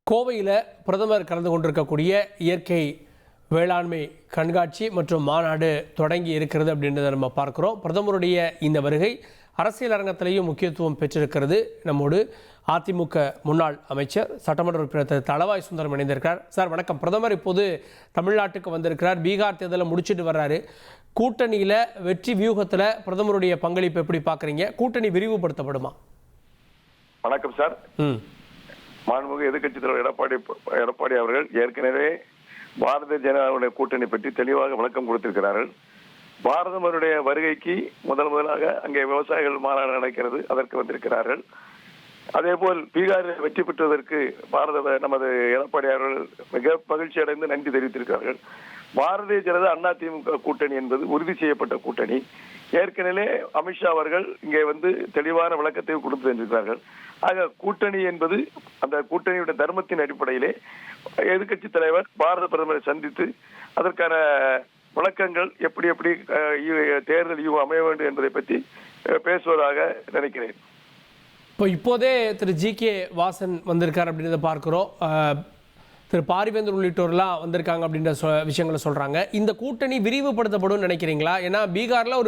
கோவையில் பிரதமர் கலந்து கொண்டிருக்கக்கூடிய இயற்கை வேளாண்மை கண்காட்சி மற்றும் மாநாடு தொடங்கி இருக்கிறது அப்படின்றத நம்ம பார்க்குறோம். பிரதமருடைய இந்த வருகை அரசியல் அரங்கத்திலேயும் முக்கியத்துவம் பெற்றிருக்கிறது. நம்மோடு அதிமுக முன்னாள் அமைச்சர் சட்டமன்ற உறுப்பினர் திரு தளவாய் சுந்தரம் இணைந்திருக்கிறார். சார் வணக்கம். பிரதமர் இப்போது தமிழ்நாட்டுக்கு வந்திருக்கிறார். பீகார் தேர்தலை முடிச்சுட்டு வர்றாரு. கூட்டணியில் வெற்றி வியூகத்தில் பிரதமருடைய பங்களிப்பு எப்படி பார்க்குறீங்க? கூட்டணி விரிவுபடுத்தப்படுமா? வணக்கம் சார். மாண்புமிகு எதிர்க்கட்சித் தலைவர் எடப்பாடி அவர்கள் ஏற்கனவே பாரதிய ஜனதாவுடைய கூட்டணி பற்றி தெளிவாக விளக்கம் கொடுத்திருக்கிறார்கள். பாரதமருடைய வருகைக்கு முதலாக அங்கே விவசாயிகள் மாநாடு நடக்கிறது, அதற்கு வந்திருக்கிறார்கள். அதே போல் பீகாரில் வெற்றி பெற்றதற்கு நமது எடப்பாடி அவர்கள் மிக மகிழ்ச்சி அடைந்து நன்றி தெரிவித்திருக்கிறார்கள். பாரதிய ஜனதா அதிமுக கூட்டணி என்பது உறுதி செய்யப்பட்ட கூட்டணி. ஏற்கனவே அமித்ஷா அவர்கள் இங்கே வந்து தெளிவான விளக்கத்தை கொடுத்து சென்றிருக்கிறார்கள். ஆக கூட்டணி என்பது அந்த கூட்டணியுடைய தர்மத்தின் அடிப்படையிலே எதிர்க்கட்சி தலைவர் பாரத பிரதமரை சந்தித்து அதற்கான விளக்கங்கள் எப்படி தேர்தல் அமைய வேண்டும் என்பதை பற்றி பேசுவதாக நினைக்கிறேன். இப்போதே திரு ஜி.கே. வாசன் வந்திருக்கார் அப்படின்றத பார்க்கிறோம். திரு பாரிவேந்தர் உள்ளிட்டோர்லாம் வந்திருக்காங்க அப்படின்ற விஷயங்களை சொல்றாங்க. இந்த கூட்டணி விரிவுபடுத்தப்படும் நினைக்கிறீங்களா? ஏன்னா பீகார்ல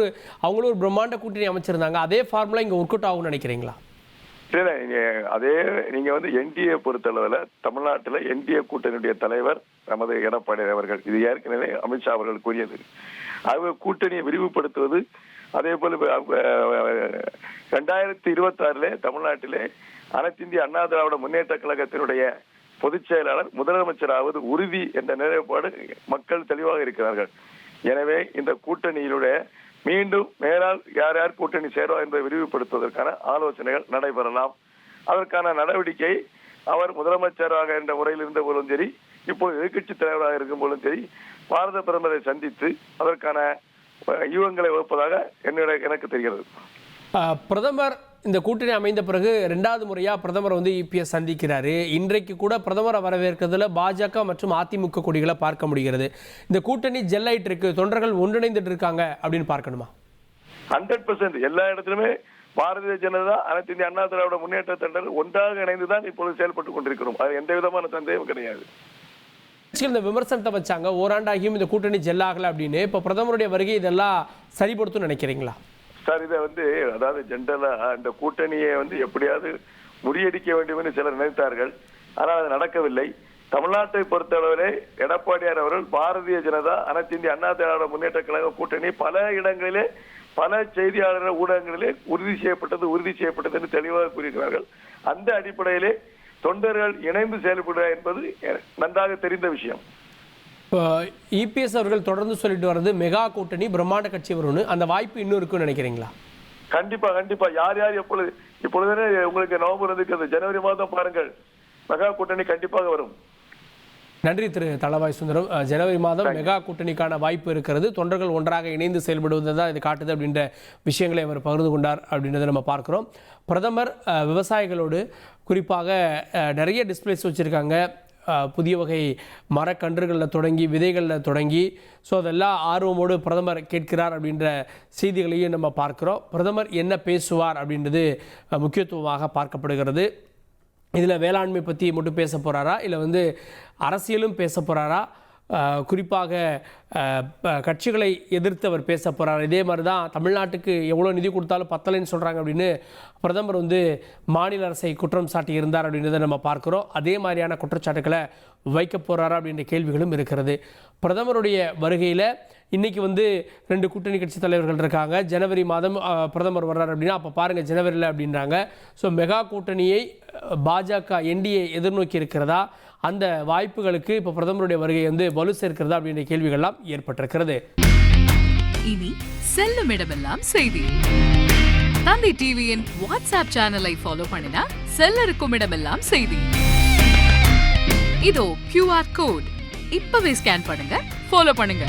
அவங்களும் ஒரு பிரம்மாண்ட கூட்டணி அமைச்சிருந்தாங்க. அதே ஃபார்முலா இங்க ஒர்க் அவுட் ஆகும் நினைக்கிறீங்களா? இல்ல, அதே நீங்க வந்து என்டிஏ பொறுத்தளவுல தமிழ்நாட்டில் என்டிஏ கூட்டணியுடைய தலைவர் நமது எடப்பாடி அவர்கள், இது ஏற்கனவே அமித்ஷா அவர்கள் கூறியது. அவங்க கூட்டணியை விரிவுபடுத்துவது. அதே போல 2026 தமிழ்நாட்டிலே அனைத்து இந்திய அண்ணா திராவிட முன்னேற்ற கழகத்தினுடைய பொதுச் செயலாளர் முதலமைச்சராவது உறுதி என்ற நிலைப்பாடு மக்கள் தெளிவாக இருக்கிறார்கள். எனவே இந்த கூட்டணியிலுடைய மீண்டும் மேலால் யார் யார் கூட்டணி சேருவார் என்பதை விரிவுபடுத்துவதற்கான ஆலோசனைகள் நடைபெறலாம். அதற்கான நடவடிக்கை அவர் முதலமைச்சராக என்ற முறையில் இருந்த போதும் சரி, இப்போது எதிர்க்கட்சி தலைவராக இருக்கும் போதும் சரி, பாரத பிரதமரை சந்தித்து அதற்கான யூகங்களை வகுப்பதாக எனக்கு தெரிகிறது. பிரதமர் இந்த கூட்டணி அமைந்த பிறகு 2வது முறையா பிரதமர் வந்து இபிஎஸ் சந்திக்கிறாரு. இன்றைக்கு கூட பிரதமரை வரவேற்கிறதுல பாஜக மற்றும் அதிமுக கொடிகளை பார்க்க முடிகிறது. இந்த கூட்டணி ஜெல்லாயிட்டு இருக்கு, தொண்டர்கள் ஒன்றிணைந்துட்டு இருக்காங்க அப்படின்னு பார்க்கணுமா? 100% எல்லா இடத்திலுமே பாரதிய ஜனதா அனைத்து இந்திய அண்ணா திராவிட முன்னேற்ற தொண்டர்கள் ஒன்றாக இணைந்துதான் இப்பொழுது செயல்பட்டு கொண்டிருக்கிறோம். அது எந்த விதமான சந்தேகம் கிடையாது. இந்த விமர்சனத்தை வச்சாங்க, ஓராண்டாகியும் இந்த கூட்டணி ஜெல்லாகல அப்படின்னு. இப்ப பிரதமருடைய வருகை இதெல்லாம் சரிபடுத்தும் நினைக்கிறீங்களா? சார், இதை அதாவது ஜென்ரலா இந்த கூட்டணியை எப்படியாவது முறியடிக்க வேண்டும் என்று சிலர் நினைத்தார்கள். ஆனால் அது நடக்கவில்லை. தமிழ்நாட்டை பொறுத்தளவிலே எடப்பாடியார் அவர்கள் பாரதிய ஜனதா அனைத்து இந்திய அண்ணா திராவிட முன்னேற்ற கழக கூட்டணி பல இடங்களிலே பல செய்தியாளர்கள் ஊடகங்களிலே உறுதி செய்யப்பட்டது என்று தெளிவாக கூறுகிறார்கள். அந்த அடிப்படையிலே தொண்டர்கள் இணைந்து செயல்படுவார் என்பது நன்றாக தெரிந்த விஷயம். இப்போ இபிஎஸ் அவர்கள் தொடர்ந்து சொல்லிட்டு வர்றது மெகா கூட்டணி பிரம்மாண்ட கட்சி வரும்னு, அந்த வாய்ப்பு இன்னும் இருக்குன்னு நினைக்கிறீங்களா? கண்டிப்பா யார் இப்பொழுது உங்களுக்கு நவம்பர் இருக்கிறது, ஜனவரி மாதம் பாருங்கள், மெகா கூட்டணி கண்டிப்பாக வரும். நன்றி திரு தளவாய் சுந்தரம். ஜனவரி மாதம் மெகா கூட்டணிக்கான வாய்ப்பு இருக்கிறது. தொண்டர்கள் ஒன்றாக இணைந்து செயல்படுவது தான் இது காட்டுது அப்படின்ற விஷயங்களை அவர் பகிர்ந்து கொண்டார் அப்படின்றத நம்ம பார்க்குறோம். பிரதமர் விவசாயிகளோடு குறிப்பாக நிறைய டிஸ்பிளேஸ் வச்சுருக்காங்க. புதிய வகை மரக்கன்றுகளில் தொடங்கி விதைகளில் தொடங்கி அதெல்லாம் ஆர்வமோடு பிரதமர் கேட்கிறார் அப்படின்ற செய்திகளையும் நம்ம பார்க்குறோம். பிரதமர் என்ன பேசுவார் அப்படின்றது முக்கியத்துவமாக பார்க்கப்படுகிறது. இதில் வேளாண்மை பற்றி மட்டும் பேச போகிறாரா, இல்லை அரசியலும் பேச போகிறாரா, குறிப்பாக கட்சிகளை எதிர்த்து அவர் பேச போகிறார்? இதே மாதிரி தான் தமிழ்நாட்டுக்கு எவ்வளோ நிதி கொடுத்தாலும் பத்தலைன்னு சொல்கிறாங்க அப்படின்னு பிரதமர் மாநில அரசை குற்றம் சாட்டி இருந்தார் அப்படின்றத நம்ம பார்க்குறோம். அதே மாதிரியான குற்றச்சாட்டுக்களை வைக்க போகிறாரா அப்படின்ற கேள்விகளும் இருக்கிறது. பிரதமருடைய வருகையில் இன்றைக்கி 2 கூட்டணி கட்சி தலைவர்கள் இருக்காங்க. ஜனவரி மாதம் பிரதமர் வர்றார் அப்படின்னா அப்போ பாருங்கள் ஜனவரியில் அப்படின்றாங்க. மெகா கூட்டணியை பாஜக என்டிஏ எதிர்நோக்கி இருக்கிறதா? அந்த வாய்ப்புகளுக்கு இப்போ பிரதமருடைய வருகை வலு சேர்க்கிறதா அப்படின்ற கேள்விகள்லாம் ஏற்பட்டிருக்கிறது. இனி செல்லும் இடமெல்லாம் செய்தி. தந்தி டிவியின் வாட்ஸ்அப் சேனலை ஃபாலோ பண்ணினா செல்ல இருக்கும் இடமெல்லாம் செய்தி. இதோ QR கோட் இப்பவே ஸ்கேன் பண்ணுங்க, ஃபாலோ பண்ணுங்க.